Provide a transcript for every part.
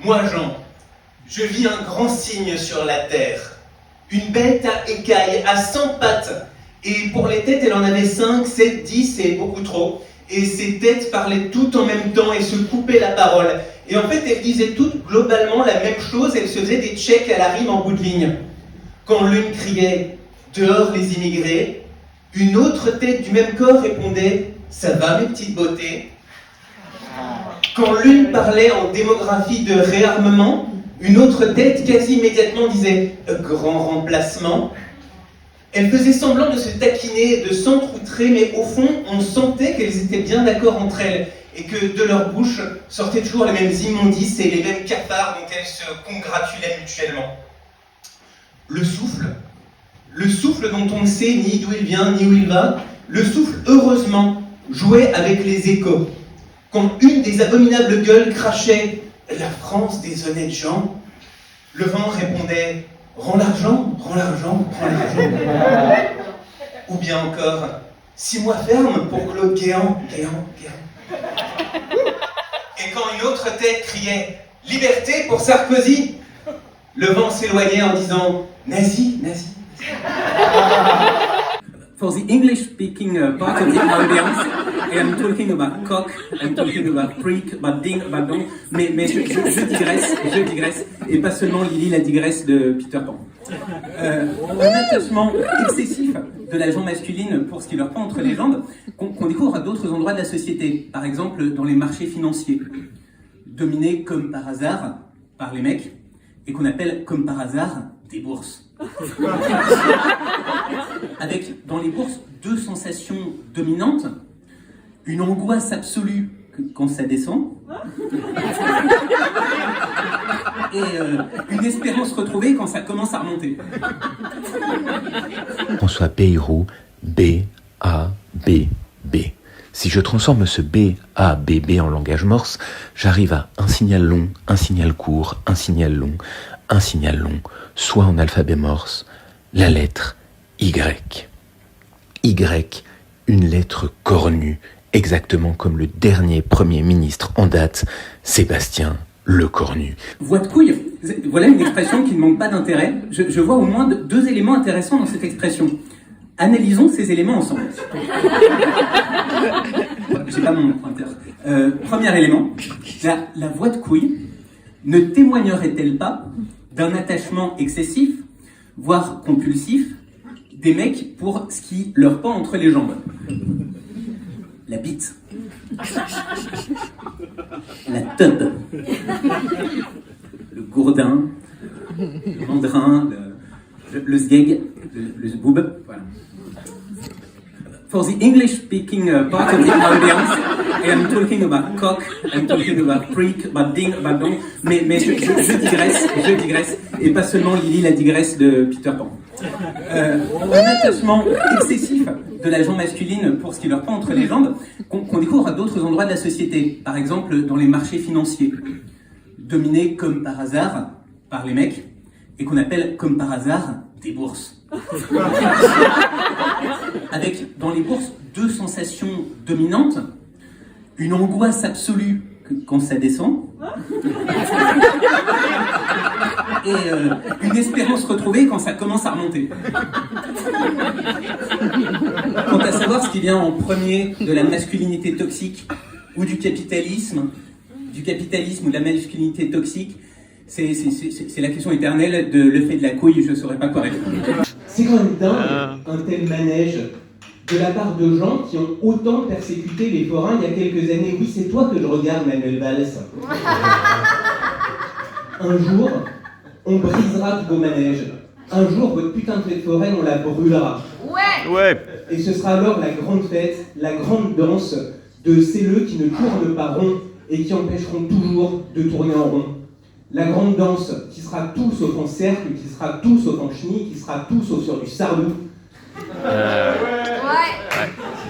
Moi, Jean, je vis un grand signe sur la terre. Une bête à écailles, à 100 pattes. Et pour les têtes, elle en avait 5, 7, 10 et beaucoup trop. Et ces têtes parlaient toutes en même temps et se coupaient la parole. Et en fait, elles disaient toutes globalement la même chose. Elles se faisaient des tchèques à la rime en bout de ligne. Quand l'une criait « Dehors les immigrés », une autre tête du même corps répondait « Ça va mes petites beautés ». Quand l'une parlait en démographie de réarmement, une autre tête quasi immédiatement disait « Grand remplacement ». Elles faisaient semblant de se taquiner, de s'entroutrer, mais au fond, on sentait qu'elles étaient bien d'accord entre elles et que de leur bouche sortaient toujours les mêmes immondices et les mêmes cafards dont elles se congratulaient mutuellement. Le souffle dont on ne sait ni d'où il vient ni où il va, le souffle, heureusement, jouait avec les échos. Quand une des abominables gueules crachait « La France des honnêtes gens », le vent répondait « Rends l'argent, rends l'argent, rends l'argent ». Ou bien encore « 6 mois ferme pour Claude Guéant, Guéant, Guéant ». Et quand une autre tête criait « Liberté pour Sarkozy », le vent s'éloignait en disant « Nazi, nazi ». For the English-speaking part of the audience, I am talking about cock, I'm talking about freak, about ding, about dong, mais je digresse, et pas seulement Lily la digresse de Peter Pan. Un attachement excessif de la jambe masculine pour ce qui leur prend entre les jambes, qu'on découvre à d'autres endroits de la société, par exemple dans les marchés financiers, dominés comme par hasard par les mecs, et qu'on appelle comme par hasard des bourses. Avec dans les bourses 2 sensations dominantes, une angoisse absolue quand ça descend et une espérance retrouvée quand ça commence à remonter. François Bayrou, B-A-B-B. Si je transforme ce B-A-B-B en langage morse, j'arrive à un signal long, un signal court, un signal long, un signal long, soit en alphabet morse, la lettre Y. Y, une lettre cornue, exactement comme le dernier Premier ministre en date, Sébastien Lecornu. Voix de couille, voilà une expression qui ne manque pas d'intérêt. Je vois au moins 2 éléments intéressants dans cette expression. Analysons ces éléments ensemble. J'ai pas mon pointeur. Premier élément, la voix de couille ne témoignerait-elle pas d'un attachement excessif, voire compulsif, des mecs pour ce qui leur pend entre les jambes? La bite, la teub, le gourdin, le mandrin, le sgeg, le zboob, voilà. For the English-speaking part of the audience, I am talking about cock, I'm talking about freak, about ding, about dong, mais je digresse, et pas seulement Lily la digresse de Peter Pan. Un attachement excessif de la jambe masculine pour ce qui leur prend entre les jambes, qu'on découvre à d'autres endroits de la société, par exemple dans les marchés financiers, dominés comme par hasard par les mecs, et qu'on appelle comme par hasard des bourses. Avec dans les bourses 2 sensations dominantes, une angoisse absolue quand ça descend et une espérance retrouvée quand ça commence à remonter. Quant à savoir ce qui vient en premier de la masculinité toxique ou du capitalisme ou de la masculinité toxique, c'est la question éternelle de le fait de la couille, je ne saurais pas quoi répondre. C'est quand même dingue, un tel manège de la part de gens qui ont autant persécuté les forains il y a quelques années. Oui, c'est toi que je regarde, Manuel Valls. Un jour, on brisera tous vos manèges. Un jour, votre putain de fête foraine, on la brûlera. Ouais. Et ce sera alors la grande fête, la grande danse de celles qui ne tournent pas rond et qui empêcheront toujours de tourner en rond. La grande danse qui sera tout sauf en cercle, qui sera tout sauf en chenille, qui sera tout sauf sur du sardou.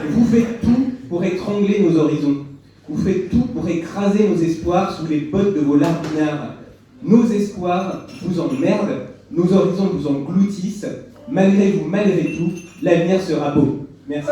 Vous faites tout pour étrangler nos horizons. Vous faites tout pour écraser nos espoirs sous les bottes de vos larbinards. Nos espoirs vous emmerdent, nos horizons vous engloutissent. Malgré vous, malgré tout, l'avenir sera beau. Merci.